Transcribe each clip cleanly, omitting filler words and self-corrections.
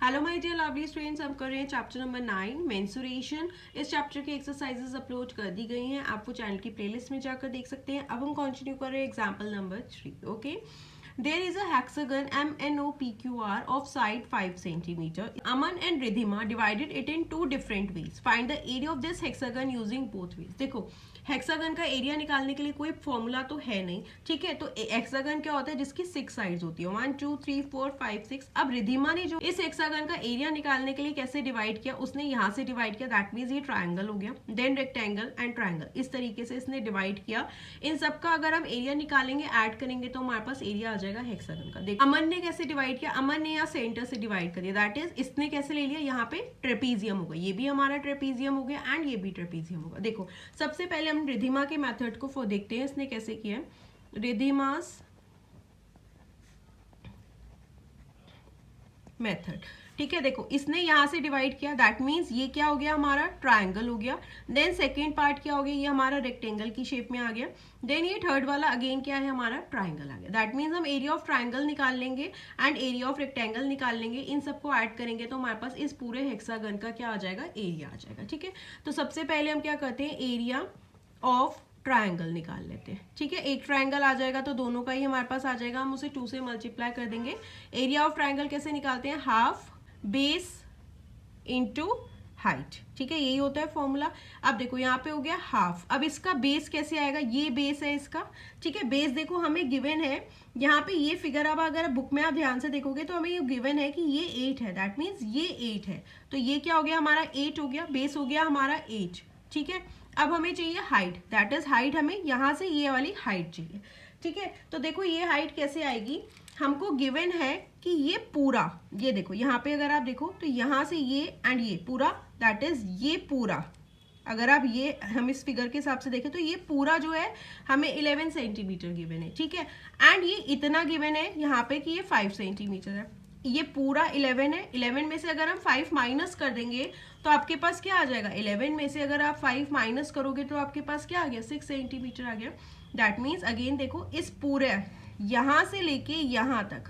Hello my dear lovely students, हम कर रहे हैं चैप्टर नंबर 9 मेंसुरेशन। इस चैप्टर की एक्सरसाइजेस अपलोड कर दी गई हैं, आप वो चैनल की प्लेलिस्ट में जाकर देख सकते हैं। अब हम कंटिन्यू कर रहे हैं example number 3। Okay, there is a hexagon MNOPQR of side 5 cm. Aman and Ridhima divided it in two different ways. Find the area of this hexagon using both ways. देखो हेक्सागन का area निकालने के लिए कोई formula तो है नहीं, ठीक है। तो हेक्सागन क्या होता है, जिसकी 6 साइड्स होती है, 1 2 3 4 5 6। अब रिधिमा ने जो इस हेक्सागन का एरिया निकालने के लिए कैसे डिवाइड किया, उसने यहाँ से डिवाइड किया, दैट मीन्स ये ट्राइंगल हो गया, देन रेक्टेंगल एंड ट्राइंगल, इस तरीके से इसने डिवाइड किया। इन सबका अगर हम एरिया निकालेंगे, ऐड करेंगे, तो हमारे पास एरिया आ जाएगा हेक्सागन का। देखो अमन ने कैसे डिवाइड किया, अमन ने यहाँ सेंटर से डिवाइड कर दिया, दैट इज इसने कैसे ले लिया, यहाँ पे ट्रेपीजियम होगा, ये भी हमारा ट्रेपीजियम हो गया एंड ये भी ट्रेपीजियम होगा। देखो सबसे पहले हम रिधिमा के मेथड को देखते हैं, इसने कैसे किया। रिधिमास मेथड, ठीक है। देखो इसने यहां से डिवाइड किया, दैट मींस ये क्या हो गया, हमारा ट्रायंगल हो गया। देन सेकंड पार्ट क्या हो गया, ये हमारा रेक्टेंगल की शेप में आ गया। देन ये थर्ड वाला अगेन क्या है, हमारा ट्रायंगल आ गया। दैट मींस हम एरिया ऑफ ट्रायंगल निकाल लेंगे एंड एरिया ऑफ रेक्टेंगल निकाल लेंगे, इन सबको ऐड करेंगे तो हमारे पास इस पूरे हेक्सागन का क्या आ जाएगा, एरिया आ जाएगा, ठीक है। तो सबसे पहले हम क्या करते हैं, एरिया ऑफ ट्रायंगल निकाल लेते हैं, ठीक है। एक ट्रायंगल आ जाएगा तो दोनों का ही हमारे पास आ जाएगा, हम उसे 2 से मल्टीप्लाई कर देंगे। एरिया ऑफ ट्रायंगल कैसे निकालते हैं, हाफ बेस इंटू हाइट, ठीक है, यही होता है फॉर्मूला। अब देखो यहाँ पे हो गया हाफ, अब इसका बेस कैसे आएगा, ये बेस है इसका, ठीक है। बेस देखो हमें गिवन है यहाँ पे, ये फिगर अब अगर बुक में आप ध्यान से देखोगे तो हमें ये गिवन है कि ये 8 है, दैट मीन्स ये 8 है, तो ये क्या हो गया, हमारा 8 हो गया, बेस हो गया हमारा 8, ठीक है। अब हमें चाहिए हाइट, दैट इज हाइट, हमें यहाँ से ये वाली हाइट चाहिए, ठीक है। तो देखो ये हाइट कैसे आएगी, हमको गिवन है कि ये पूरा, ये देखो यहाँ पे अगर आप देखो तो यहाँ से ये एंड ये पूरा, दैट इज ये पूरा, अगर आप ये हम इस फिगर के हिसाब से देखें तो ये पूरा जो है हमें 11 सेंटीमीटर गिवन है, ठीक है। एंड ये इतना गिवन है यहाँ पे कि ये 5 सेंटीमीटर है, ये पूरा 11 है। 11 में से अगर हम 5 माइनस कर देंगे तो आपके पास क्या आ जाएगा, 11 में से अगर आप 5 माइनस करोगे तो आपके पास क्या आ गया, 6 सेंटीमीटर आ गया। दैट मीन्स अगेन देखो इस पूरे यहाँ से लेके यहाँ तक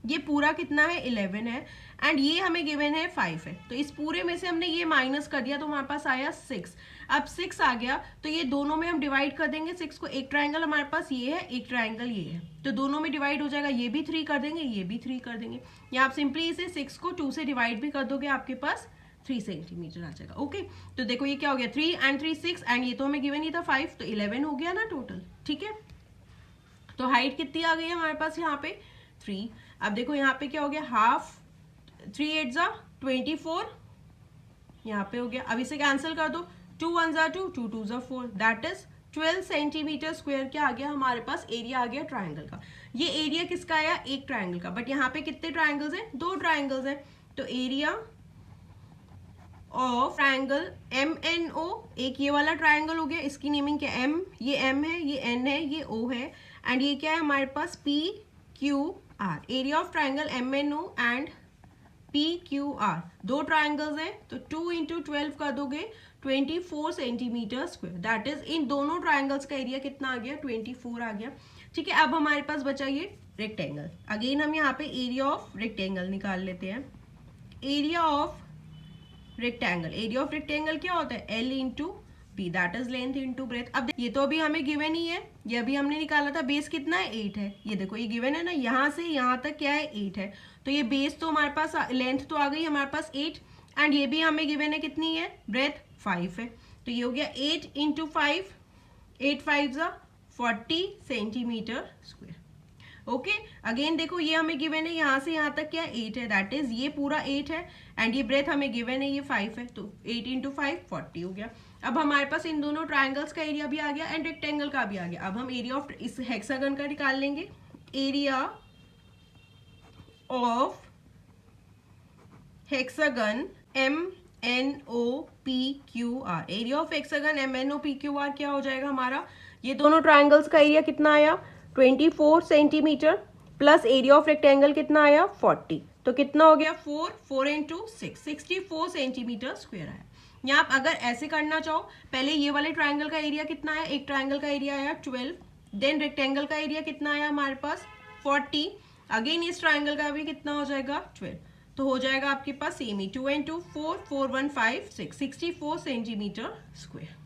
ये पूरा कितना है, 11 है, एंड ये हमें गिवन है 5 है, तो इस पूरे में से हमने ये माइनस कर दिया तो हमारे पास आया 6। अब 6 आ गया तो ये दोनों में हम डिवाइड कर देंगे 6 को, एक ट्रायंगल हमारे पास ये है, एक ट्रायंगल ये है, तो दोनों में डिवाइड हो जाएगा, ये भी 3 कर देंगे, ये भी 3 कर देंगे, या आप सिंपली इसे 6 को 2 से डिवाइड भी कर दोगे, आपके पास 3 सेंटीमीटर आ जाएगा। ओके, तो देखो ये क्या हो गया, 3 एंड 3 6, एंड ये तो हमें गिवन ही था 5, तो 11 हो गया ना टोटल, ठीक है। तो हाइट कितनी आ गई है हमारे पास यहाँ पे, 3। अब देखो यहाँ पे क्या हो गया, हाफ, 3 8 जा 24, यहाँ पे हो गया। अब इसे कैंसिल कर दो, 2 1 जा 2, 2 2 जा 4, दैट इज 12 सेंटीमीटर स्क्वायर क्या आ गया हमारे पास, एरिया आ गया ट्रायंगल का। ये एरिया किसका आया, एक ट्रायंगल का, बट यहाँ पे कितने ट्रायंगल्स हैं, 2 ट्रायंगल्स हैं, तो एरिया ऑफ ट्रायंगल MNO, एक ये वाला ट्रायंगल हो गया, इसकी नेमिंग क्या, M, ये M है, ये N है, ये O है, एंड ये क्या है हमारे पास, PQR। Area of triangle MNO and PQR, 2 triangles हैं, तो 2 इंटू 12 कर दोगे 24 centimetre square, that is in दोनों ट्रायंगल्स का एरिया कितना आ गया, 24 आ गया, ठीक है। अब हमारे पास बचा ये रेक्टेंगल, अगेन हम यहाँ पे एरिया ऑफ रेक्टेंगल निकाल लेते हैं। Area of rectangle, area of rectangle क्या होता है, L into B, that is length into breadth. अब ये तो अभी हमें गिवन ही है, ये अभी हमने निकाला था, बेस कितना है, 8 है, ये देखो ये गिवन है ना, यहाँ से यहाँ तक क्या है, 8 है, तो ये बेस तो हमारे पास, लेंथ तो आ गई हमारे पास 8, एंड ये भी हमें गिवन है कितनी है, ब्रेथ 5 है, तो ये हो गया 8 इंटू 5, 8 5 जा 40 सेंटीमीटर स्क्वायर। ओके, अगेन देखो ये हमें गिवन है यहाँ से यहाँ तक क्या, 8 है, दैट इज ये पूरा 8 है, एंड ये ब्रेथ हमें गिवन है ये 5 है, तो 8 इंटू 5 40 हो गया। अब हमारे पास इन दोनों ट्रायंगल्स का एरिया भी आ गया एंड रेक्टेंगल का भी आ गया। अब हम एरिया ऑफ इस हेक्सागन का निकाल लेंगे, area of hexagon MNOPQR, area of hexagon MNOPQR क्या हो जाएगा हमारा, ये दोनों ट्रायंगल्स का एरिया कितना आया, 24 centimetre, plus area of rectangle कितना आया, 40, तो कितना हो गया, 4 इंटू 6, 64 सेंटीमीटर स्क्वायर आया। यहाँ आप अगर ऐसे करना चाहो, पहले ये वाले ट्रायंगल का एरिया कितना आया, एक ट्रायंगल का एरिया आया 12, देन रेक्टेंगल का एरिया कितना आया हमारे पास 40, अगेन इस ट्रायंगल का भी कितना हो जाएगा 12, तो हो जाएगा आपके पास सेम ही 2 and 2 4 4 1 5 6 64 centimetre square.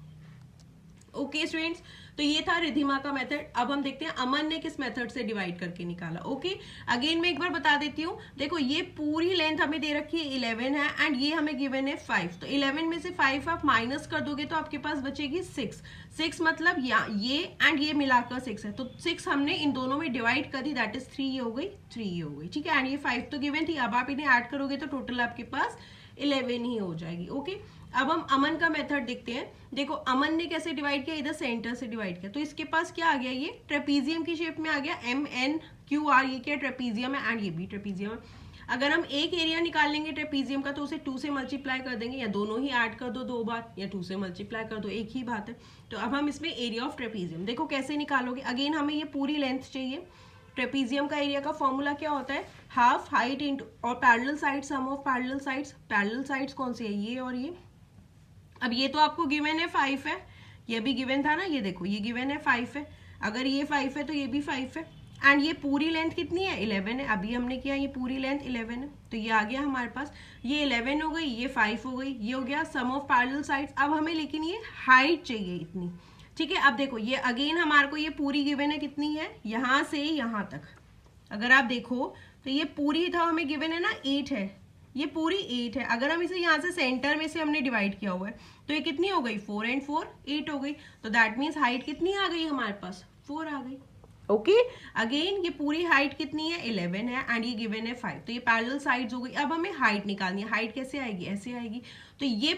Okay students, तो ये था रिधिमा का मेथड। अब हम देखते हैं अमन ने किस मेथड से डिवाइड करके निकाला। ओके, अगेन मैं एक बार बता देती हूँ। देखो ये पूरी लेंथ हमें दे रखी है 11 है एंड ये हमें गिवन है 5। तो 11 में से 5 आप माइनस कर दोगे तो आपके पास बचेगी 6 मतलब ये एंड ये मिलाकर 6 है। तो 6 हमने इन दोनों में डिवाइड कर दी, दैट इज 3 हो गई, 3 हो गई, ठीक है। एंड ये 5 तो गिवन थी, अब आप इन्हें ऐड करोगे तो टोटल आपके पास 11 ही हो जाएगी। ओके, अब हम अमन का मेथड देखते हैं। देखो अमन ने कैसे डिवाइड किया, इधर सेंटर से डिवाइड किया, तो इसके पास क्या आ गया, ये ट्रेपीजियम की शेप में आ गया, MNQR, ये क्या ट्रेपीजियम है एंड ये भी ट्रेपीजियम है। अगर हम एक एरिया निकाल लेंगे ट्रेपीजियम का तो उसे 2 से मल्टीप्लाई कर देंगे, या दोनों ही ऐड कर दो 2 बार, या 2 से मल्टीप्लाई कर दो, एक ही बात है। तो अब हम इसमें एरिया ऑफ ट्रेपीजियम देखो कैसे निकालोगे। अगेन हमें ये पूरी लेंथ चाहिए। ट्रेपीजियम का एरिया का फॉर्मूला क्या होता है, हाफ हाइट इंटू और parallel side sum of parallel sides. Parallel sides कौन सी है, ये और ये। अब ये तो आपको गिवन है 5 है, ये भी गिवन था ना, ये देखो ये गिवन है 5 है, अगर ये 5 है तो ये भी 5 है एंड ये पूरी लेंथ कितनी है 11 है। अभी हमने किया ये पूरी लेंथ 11 है, तो ये आ गया हमारे पास, ये 11 हो गई, ये 5 हो गई, ये हो गया सम ऑफ पैरेलल साइड्स। अब हमें लेकिन ये हाइट चाहिए इतनी, ठीक है। अब देखो ये अगेन हमारे को ये पूरी गिवन है कितनी है, यहाँ से यहाँ तक अगर आप देखो तो ये पूरी था हमें गिवन है ना 8 है, ये पूरी 8 है। अगर हम इसे यहाँ से सेंटर में से हमने डिवाइड किया हुआ है तो ये कितनी हो गई, 4 and 4 8 हो गई। तो दैट मीन्स हाइट कितनी आ गई हमारे पास, 4 आ गई। ओके, अगेन ये पूरी हाइट कितनी है 11 है एंड ये गिवन है 5, तो ये पैरेलल साइड्स हो गई। अब हमें हाइट निकालनी है, हाइट कैसे आएगी, ऐसे आएगी। तो ये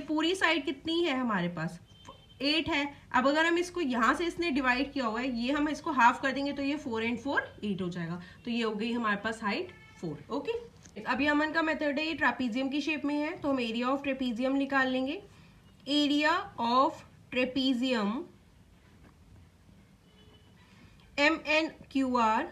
पूरी साइड कितनी है हमारे पास 8 है। अब अगर हम इसको यहाँ से इसने डिवाइड किया हुआ है, ये हम इसको हाफ कर देंगे तो ये 4 and 4 8 हो जाएगा। तो ये हो गई हमारे पास हाइट 4। ओके, अभी अमन का मेथड है, ये ट्रेपीजियम की शेप में है, तो हम एरिया ऑफ ट्रेपीजियम निकाल लेंगे। एरिया ऑफ ट्रेपीजियम MNQR,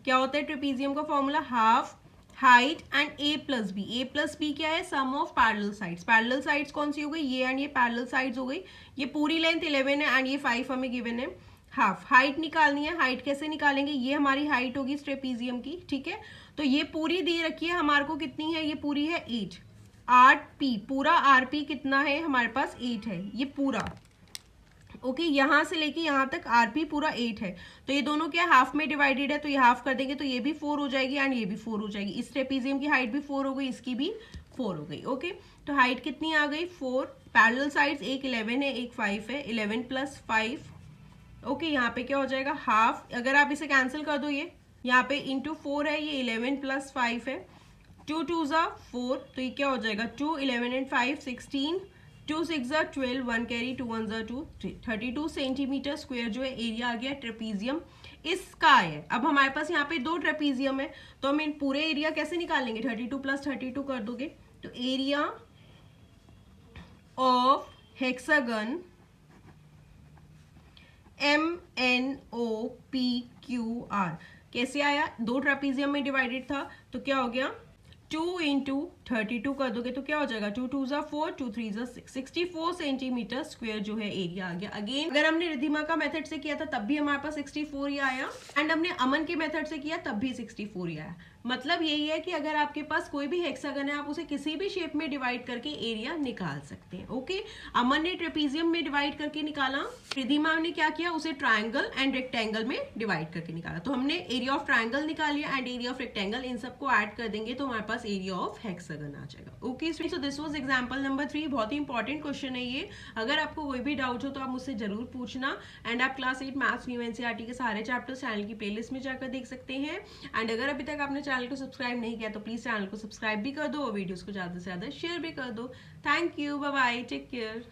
क्या होता है ट्रेपीजियम का formula, half height and A+B क्या है, sum of parallel sides. Parallel sides कौन सी हो गई, ये एंड ये पैरेलल साइड्स हो गई। ये पूरी लेंथ 11 है एंड ये 5 हमें गिवन है। हाफ हाइट निकालनी है, हाइट कैसे निकालेंगे, ये हमारी हाइट होगी ट्रेपीजियम की, ठीक है। तो ये पूरी दे रखी है हमारे को कितनी है, ये पूरी है 8। RP पूरा RP कितना है हमारे पास 8 है, ये पूरा। ओके, यहाँ से लेके यहाँ तक RP पूरा 8 है। तो ये दोनों क्या हाफ में डिवाइडेड है, तो ये हाफ कर देंगे तो ये भी 4 हो जाएगी एंड ये भी 4 हो जाएगी। इस ट्रेपीजियम की हाइट भी 4 हो गई, इसकी भी 4 हो गई। ओके, तो हाइट कितनी आ गई 4। पैरेलल साइड्स एक 11 है एक 5 है, 11 + 5। ओके, यहाँ पे क्या हो जाएगा हाफ, अगर आप इसे कैंसिल कर दो, ये यहाँ पे इंटू 4 है, ये 11 + 5 है, 2 2s are 4, तो ये क्या हो जाएगा 2 11 and 5 16, 2 6s are 12, 1 carry 2 1s are 2 32 centimetre square जो है एरिया आ गया ट्रेपीजियम इसका है। अब हमारे पास यहाँ पे 2 ट्रेपीजियम है, तो हम इन पूरे एरिया कैसे निकालेंगे, 32 + 32 कर दोगे तो एरिया ऑफ हेक्सागन MNOPQR कैसे आया, 2 ट्रेपीजियम में डिवाइडेड था तो क्या हो गया 2 × 32 कर दोगे तो क्या हो जाएगा 2 2s are 4, 2 3s are 6, 64 centimetre square जो है एरिया आ गया। अगेन अगर हमने रिधिमा का मेथड से किया था तब भी हमारे पास 64 ही आया एंड हमने अमन के मेथड से किया तब भी 64 ही आया। मतलब यही है कि अगर आपके पास कोई भी हेक्सागन है आप उसे किसी भी शेप में डिवाइड करके एरिया निकाल सकते हैं। ओके, अमन ने ट्रेपीजियम में डिवाइड करके निकाला, रिधिमा ने क्या किया उसे ट्रायंगल एंड रेक्टेंगल में डिवाइड करके निकाला। तो हमने एरिया ऑफ ट्रायंगल निकाल लिया एंड एरिया ऑफ रेक्टेंगल, इन सबको ऐड कर देंगे तो हमारे पास एरिया ऑफ हेक्सागन आ जाएगा। Okay, so this was example number 3। बहुत ही इंपॉर्टेंट क्वेश्चन है ये, अगर आपको कोई भी डाउट हो तो आप मुझसे जरूर पूछना। एंड आप क्लास 8 मैथ्स न्यू एनसीईआरटी के सारे चैप्टर्स चैनल की प्लेलिस्ट में जाकर देख सकते हैं। एंड अगर अभी तक आपने चैनल को सब्सक्राइब नहीं किया तो प्लीज चैनल को सब्सक्राइब भी कर दो और वीडियोस को ज्यादा से ज्यादा शेयर भी कर दो। Thank you, bye bye, take care.